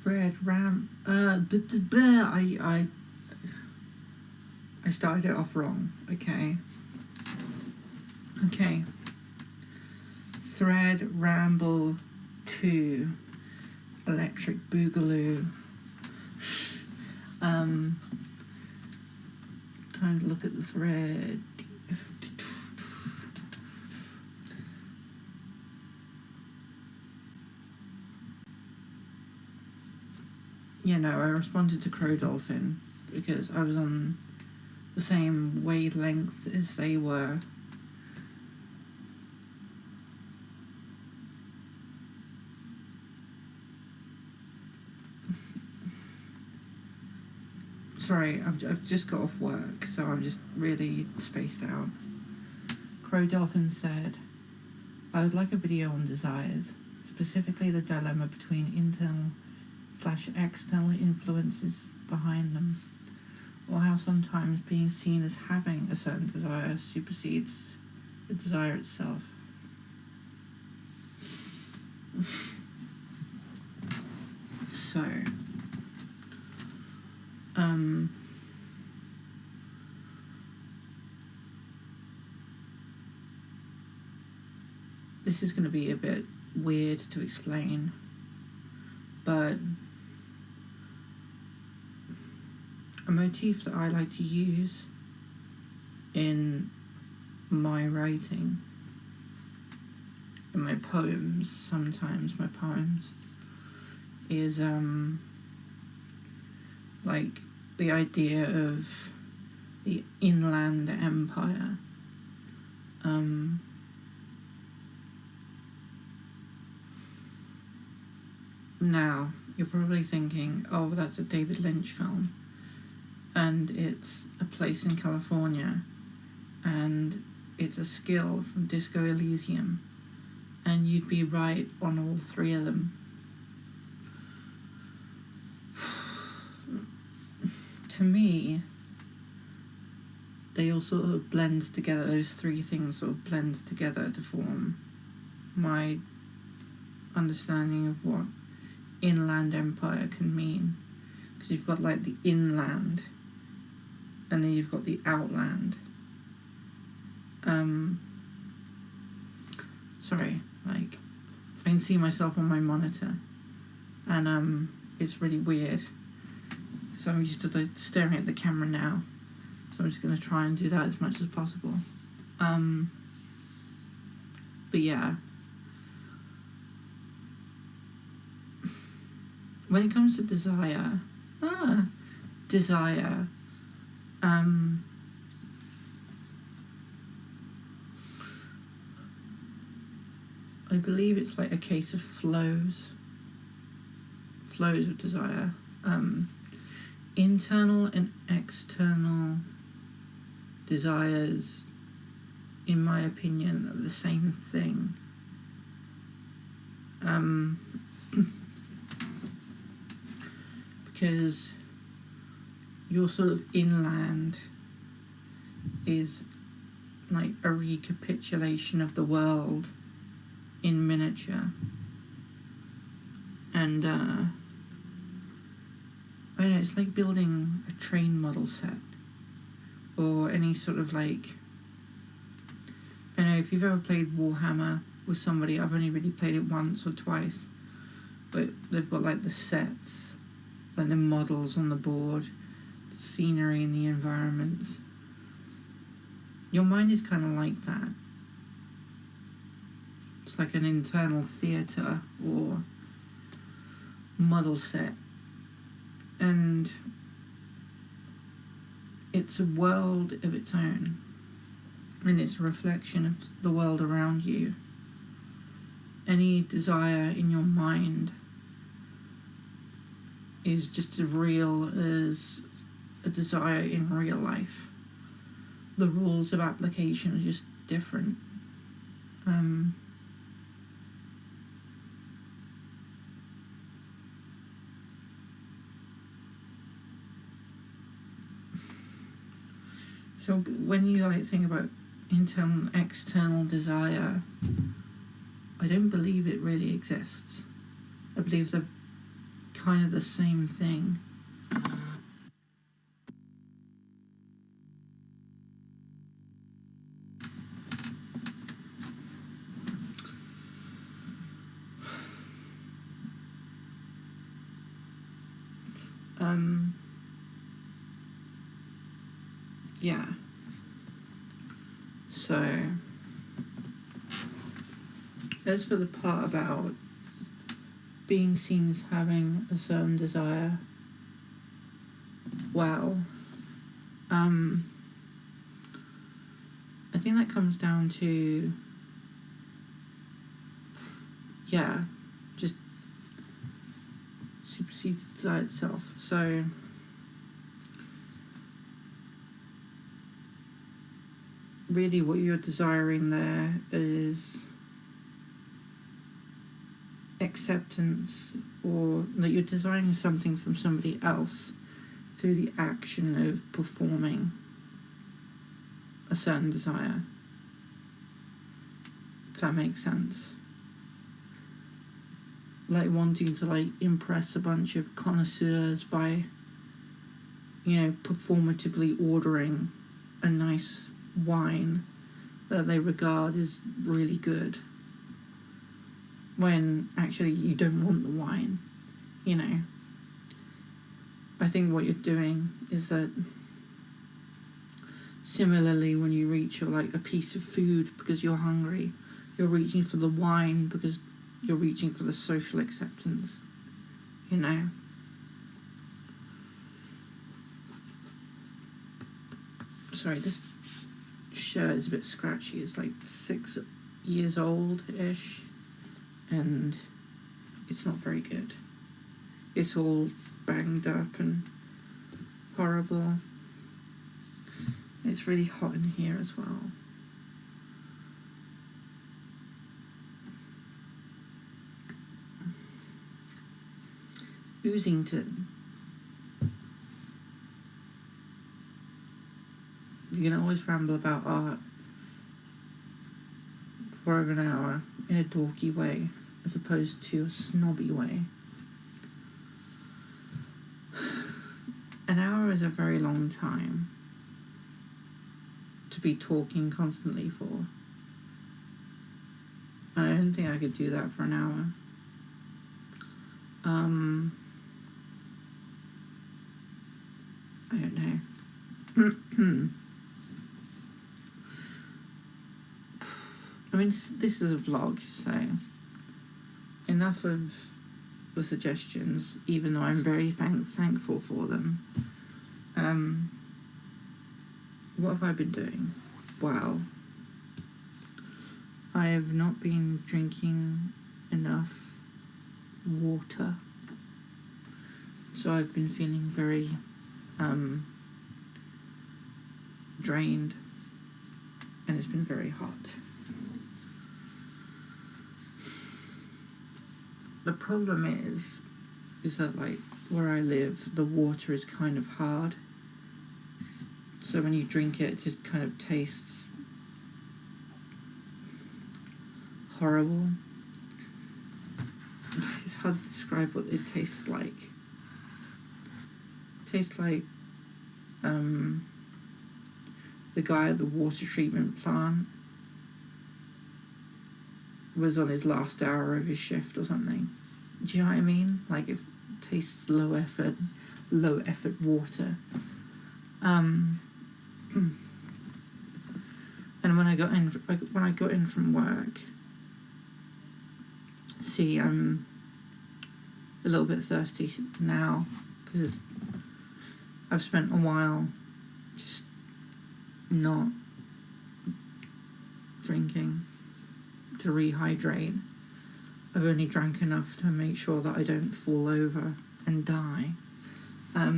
Thread I started it off wrong. Okay. Thread Ramble 2 Electric Boogaloo. Time to look at the thread. Yeah, no, I responded to Crow Dolphin because I was on the same wavelength as they were. Sorry, I've just got off work, so I'm just really spaced out. Crow Dolphin said, I would like a video on desires, specifically the dilemma between internal/external influences behind them, or how sometimes being seen as having a certain desire supersedes the desire itself. So, this is going to be a bit weird to explain, but a motif that I like to use in my writing, in my poems, sometimes my poems, is like the idea of the inland empire. Now, you're probably thinking, oh, that's a David Lynch film, and it's a place in California, and it's a skill from Disco Elysium, and you'd be right on all three of them. To me, they all sort of blend together, those three things sort of blend together to form my understanding of what inland empire can mean. Because you've got like the inland, and then you've got the outland. Sorry, like, I can see myself on my monitor, and it's really weird. So I'm used to like staring at the camera now, so I'm just going to try and do that as much as possible. But yeah, when it comes to desire, I believe it's like a case of flows of desire. Internal and external desires, in my opinion, are the same thing. Because your sort of inland is like a recapitulation of the world in miniature, and I don't know, it's like building a train model set, or any sort of like, I don't know, if you've ever played Warhammer with somebody, I've only really played it once or twice, but they've got like the sets, like the models on the board, the scenery and the environments. Your mind is kind of like that. It's like an internal theatre or model set. And it's a world of its own, and it's a reflection of the world around you. Any desire in your mind is just as real as a desire in real life. The rules of application are just different. So when you like think about internal and external desire, I don't believe it really exists. I believe that kind of the same thing. Yeah. So, as for the part about being seen as having a certain desire, well, I think that comes down to, yeah, just supersedes desire itself. So, really what you're desiring there is acceptance, or that you're desiring something from somebody else through the action of performing a certain desire. If that makes sense. Like wanting to like impress a bunch of connoisseurs by, you know, performatively ordering a nice wine that they regard as really good, when actually you don't want the wine, you know. I think what you're doing is that, similarly, when you reach for like a piece of food because you're hungry, you're reaching for the wine because you're reaching for the social acceptance, you know. Sorry, this shirt is a bit scratchy. It's like 6 years old-ish, and it's not very good. It's all banged up and horrible. It's really hot in here as well. Oozington. You can always ramble about art for over an hour in a dorky way, as opposed to a snobby way. An hour is a very long time to be talking constantly for. I don't think I could do that for an hour. I don't know. I mean, this is a vlog, so enough of the suggestions, even though I'm very thankful for them. What have I been doing? Well, I have not been drinking enough water, so I've been feeling very drained, and it's been very hot. The problem is that like where I live, the water is kind of hard, so when you drink it, it just kind of tastes horrible. It's hard to describe what it tastes like. It tastes like the guy at the water treatment plant was on his last hour of his shift or something. Do you know what I mean? Like, it tastes low effort water. And when I got in from work, see, I'm a little bit thirsty now because I've spent a while just not drinking to rehydrate. I've only drank enough to make sure that I don't fall over and die. But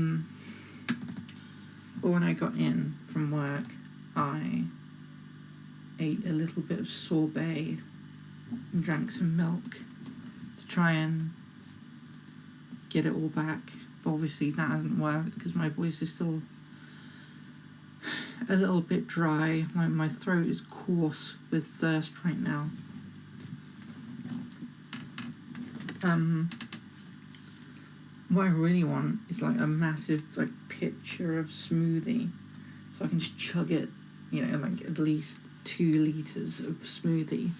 when I got in from work, I ate a little bit of sorbet and drank some milk to try and get it all back. But obviously that hasn't worked because my voice is still a little bit dry. My throat is coarse with thirst right now. What I really want is like a massive like pitcher of smoothie, so I can just chug it, like at least 2 liters of smoothie,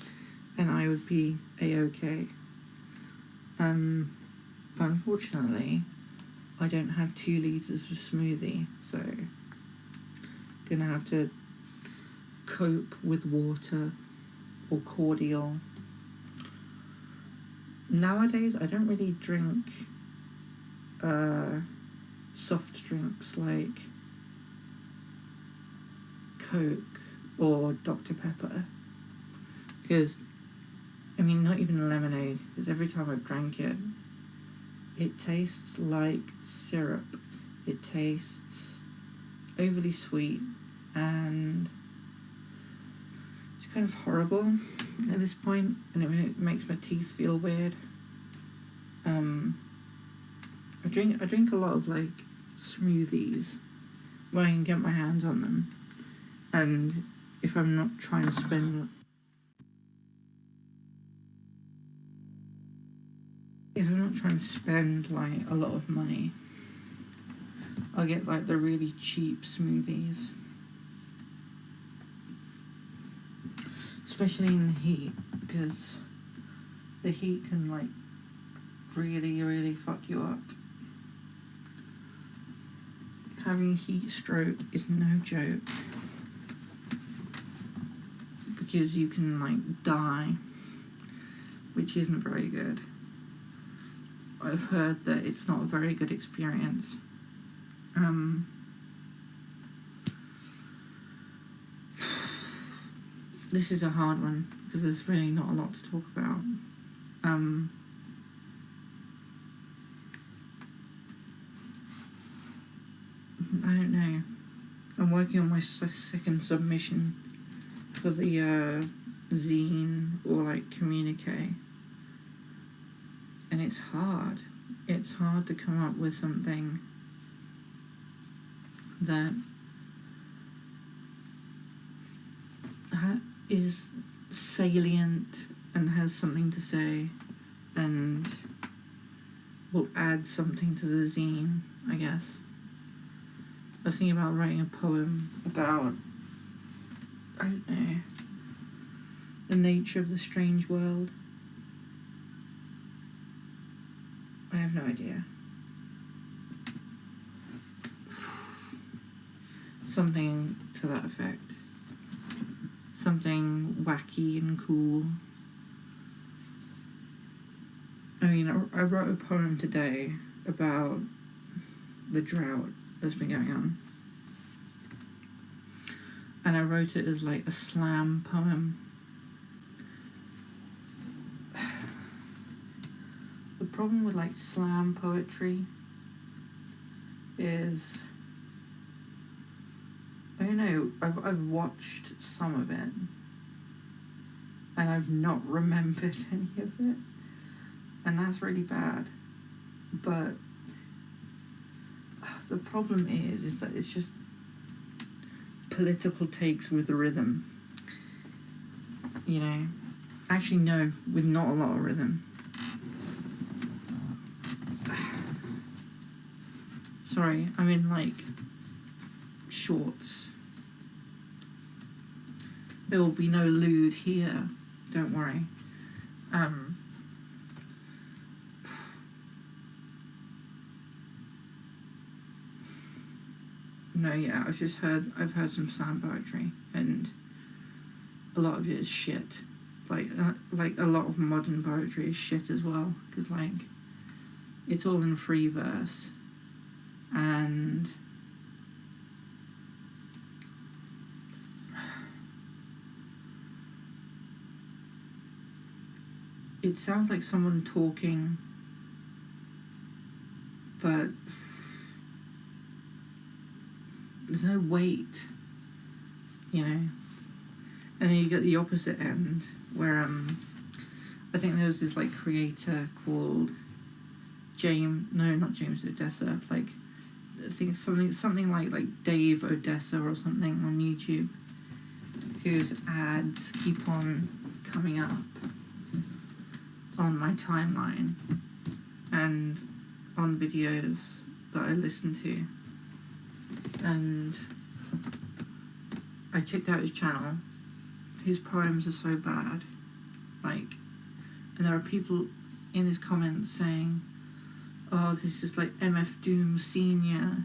and I would be a-okay. But unfortunately, I don't have 2 liters of smoothie, so gonna have to cope with water or cordial. Nowadays, I don't really drink soft drinks like Coke or Dr. Pepper, because not even lemonade, because every time I've drank it, it tastes like syrup. It tastes overly sweet, and it's kind of horrible at this point, and it makes my teeth feel weird. I drink a lot of like smoothies when I can get my hands on them, and if I'm not trying to spend like a lot of money, I'll get like the really cheap smoothies, especially in the heat, because the heat can like really, really fuck you up. Having heat stroke is no joke, because you can like die, which isn't very good. I've heard that it's not a very good experience. This is a hard one, because there's really not a lot to talk about. I don't know. I'm working on my second submission for the zine or like communique, and it's hard. It's hard to come up with something that is salient and has something to say and will add something to the zine, I guess. I was thinking about writing a poem about, I don't know, the nature of the strange world. I have no idea. Something to that effect. Something wacky and cool. I wrote a poem today about the drought that's been going on. And I wrote it as like a slam poem. The problem with like slam poetry is, I don't know, I've watched some of it and I've not remembered any of it, and that's really bad. But the problem is that it's just political takes with rhythm, Actually, no, with not a lot of rhythm. Sorry, I'm in like shorts. There will be no lewd here, don't worry. No, yeah, I've heard some slam poetry, and a lot of it is shit. Like a lot of modern poetry is shit as well, because like it's all in free verse, and it sounds like someone talking, but there's no weight, And then you get the opposite end, where I think there was this like creator called not James Odessa, like I think something like Dave Odessa or something on YouTube, whose ads keep on coming up on my timeline, and on videos that I listen to, and I checked out his channel. His poems are so bad, like, and there are people in his comments saying, oh, this is like MF Doom Senior,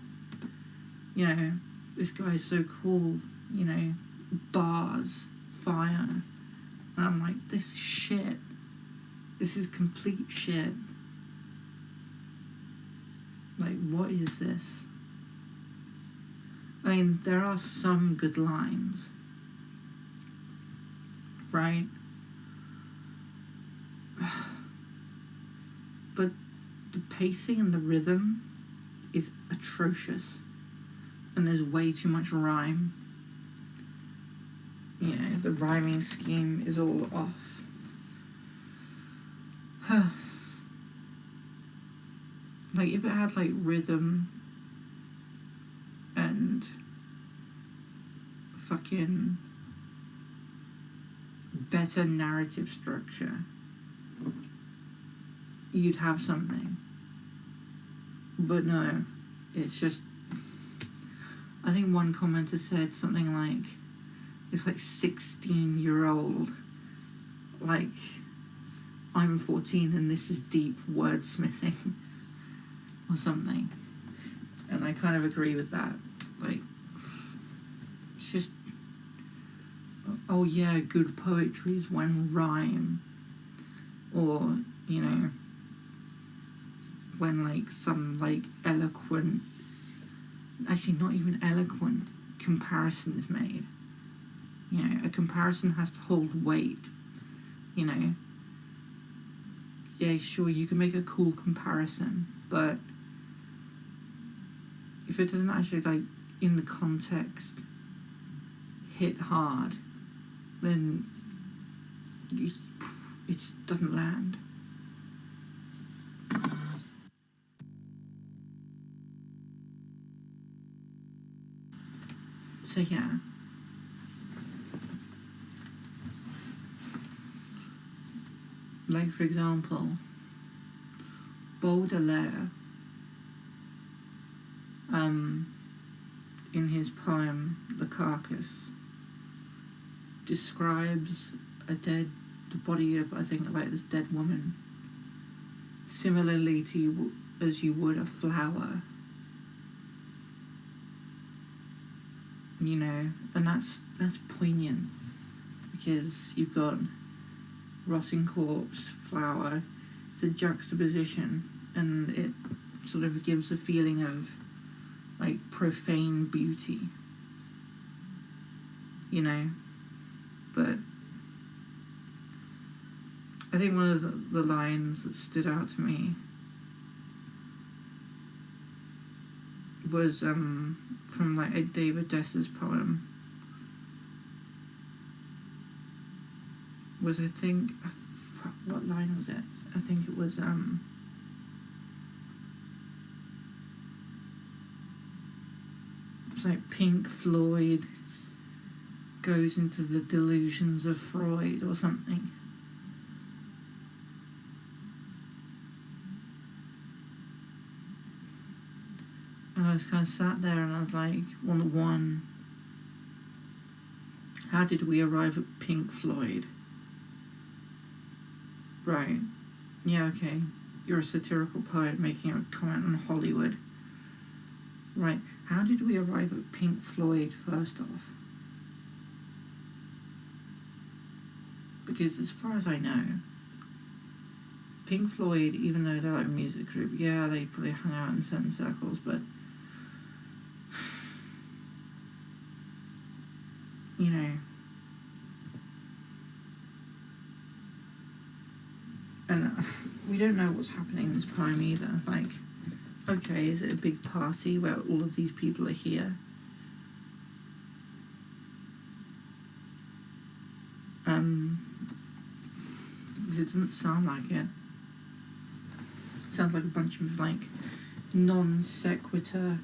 you know, this guy's so cool, you know, bars, fire. And I'm like, this is shit. This is complete shit. Like, what is this? I mean, there are some good lines, right? But the pacing and the rhythm is atrocious, and there's way too much rhyme. You know, the rhyming scheme is all off. Like, if it had like rhythm and fucking better narrative structure, you'd have something. But no, it's just, I think one commenter said something like, it's like 16-year-old, like, I'm 14 and this is deep wordsmithing or something. And I kind of agree with that. Like, it's just, oh yeah, good poetry is when rhyme, or, you know, when like some like eloquent, actually not even eloquent, comparison is made. You know, a comparison has to hold weight, you know. Yeah, sure, you can make a cool comparison, but if it doesn't actually, like, in the context, hit hard, then it just doesn't land. So yeah. Like, for example, Baudelaire, in his poem The Carcass, describes the body of, I think, like, this dead woman similarly to you, as you would a flower, you know. And that's poignant, because you've got rotting corpse, flower. It's a juxtaposition, and it sort of gives a feeling of like profane beauty, you know. But I think one of the lines that stood out to me was from like a David Dessa's poem, was, I think, what line was it? I think it was it's like Pink Floyd goes into the delusions of Freud or something. And I was kind of sat there and I was like, one, how did we arrive at Pink Floyd? Right. Yeah, okay. You're a satirical poet making a comment on Hollywood. Right. How did we arrive at Pink Floyd, first off? Because as far as I know, Pink Floyd, even though they're like a music group, yeah, they probably hung out in certain circles, but, you know, and we don't know what's happening in this poem either. Like, okay, is it a big party where all of these people are here? Because it doesn't sound like it. It sounds like a bunch of like non sequitur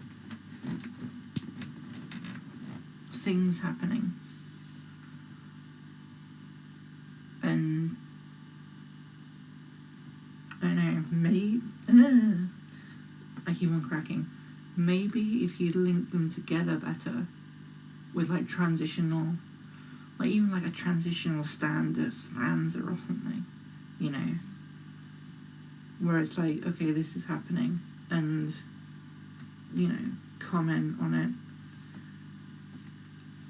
things happening. And I don't know, maybe even cracking. Maybe if you link them together better with like transitional, like even like a transitional stanza or something, you know, where it's like, okay, this is happening, and, you know, comment on it,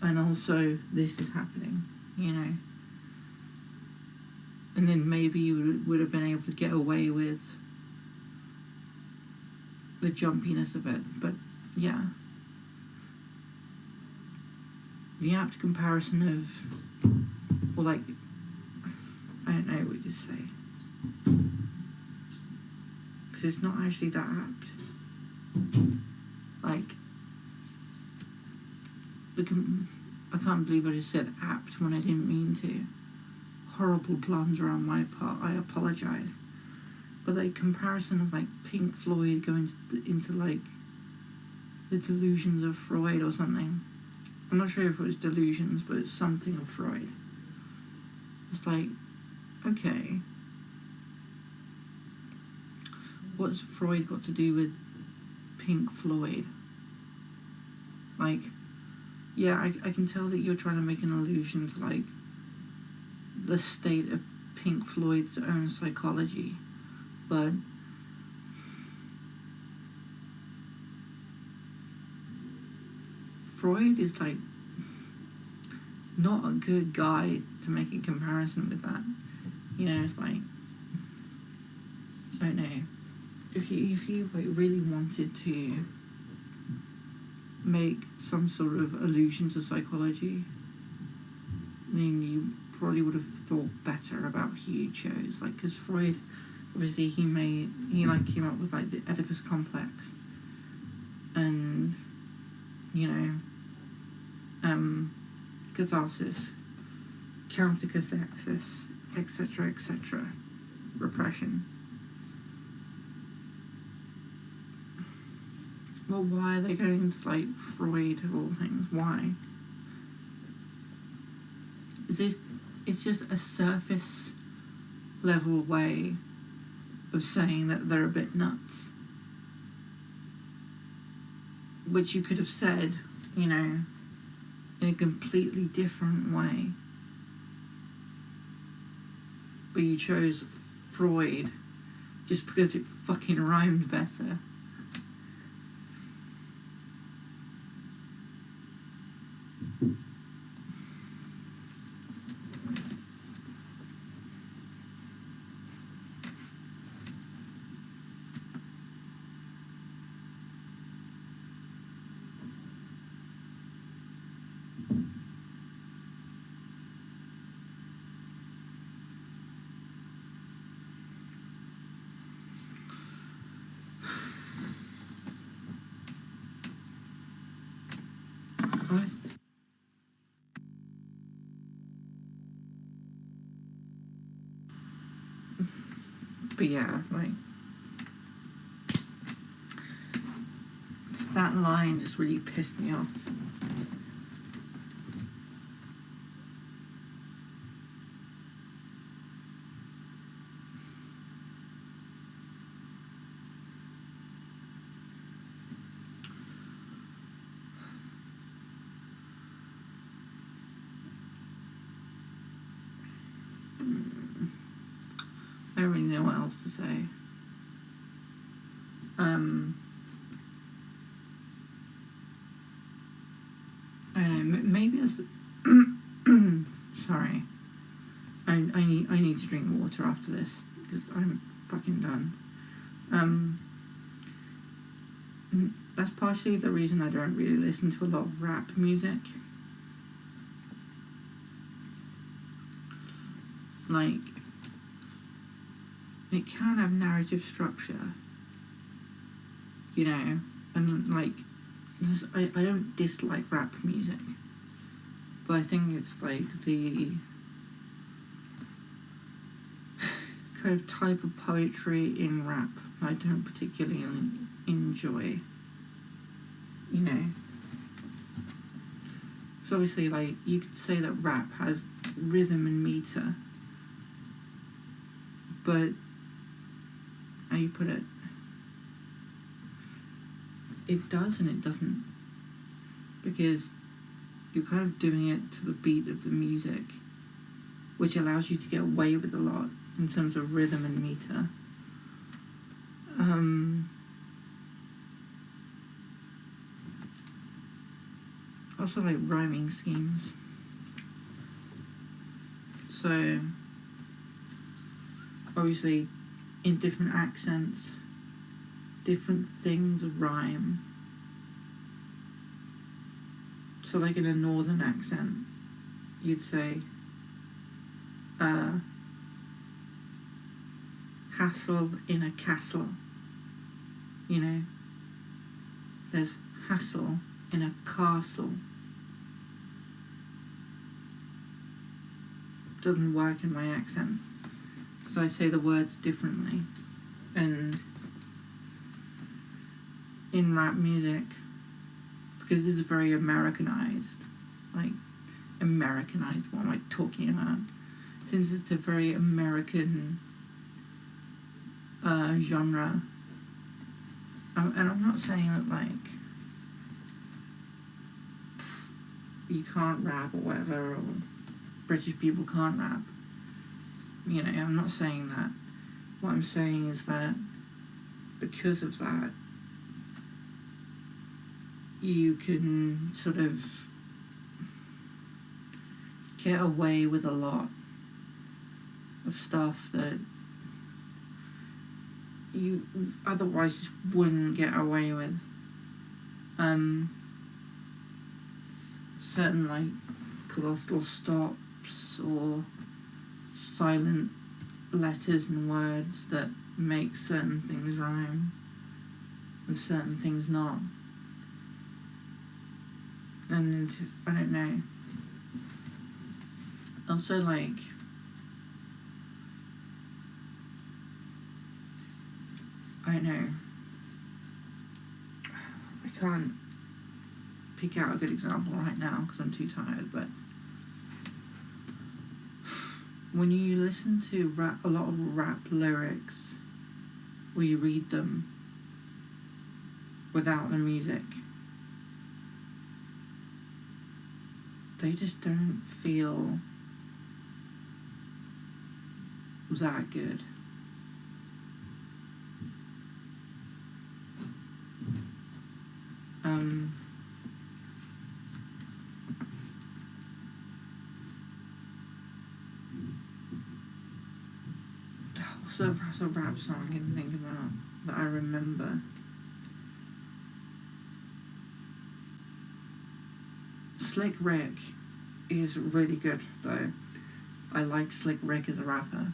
and also this is happening, you know, and then maybe you would have been able to get away with the jumpiness of it. But yeah, the apt comparison of, or like, I don't know what to say, because it's not actually that apt. Like, I can't believe I just said apt when I didn't mean to. Horrible blunder on my part, I apologise. But like, comparison of like Pink Floyd going into like the delusions of Freud or something. I'm not sure if it was delusions, but it's something of Freud. It's like, okay, what's Freud got to do with Pink Floyd? Like, yeah, I can tell that you're trying to make an allusion to like the state of Pink Floyd's own psychology, but Freud is like not a good guy to make a comparison with that. You know, it's like, I don't know, if you like really wanted to make some sort of allusion to psychology, then you probably would have thought better about who you chose. Like, because Freud, obviously, he came up with like the Oedipus complex, and, you know, catharsis, counter-catharsis, etc., repression. Well, why are they going into like Freud of all things? Why? It's just a surface level way of saying that they're a bit nuts, which you could have said, you know, in a completely different way, but you chose Freud just because it fucking rhymed better. But yeah, like, that line just really pissed me off. I don't really know what else to say. I don't know, maybe that's sorry. I need to drink water after this, because I'm fucking done. That's partially the reason I don't really listen to a lot of rap music. Like, it can have narrative structure, you know, and like, I don't dislike rap music, but I think it's like the kind of type of poetry in rap I don't particularly enjoy, you know. So obviously, like, you could say that rap has rhythm and meter, but how you put it, it does and it doesn't, because you're kind of doing it to the beat of the music, which allows you to get away with a lot in terms of rhythm and meter. Also like rhyming schemes. So obviously in different accents, different things rhyme. So like in a northern accent, you'd say hassle in a castle. You know, there's hassle in a castle. Doesn't work in my accent because I say the words differently. And in rap music, because this is very Americanized, what am I talking about? Since it's a very American genre, and I'm not saying that like you can't rap or whatever, or British people can't rap. You know, I'm not saying that. What I'm saying is that because of that, you can sort of get away with a lot of stuff that you otherwise just wouldn't get away with. Certain like glottal stops or silent letters and words that make certain things rhyme and certain things not. And I don't know. Also like I don't know. I can't pick out a good example right now because I'm too tired, but when you listen to a lot of rap lyrics, or you read them without the music, they just don't feel that good. What's a rap song I can think about that I remember? Slick Rick is really good though. I like Slick Rick as a rapper.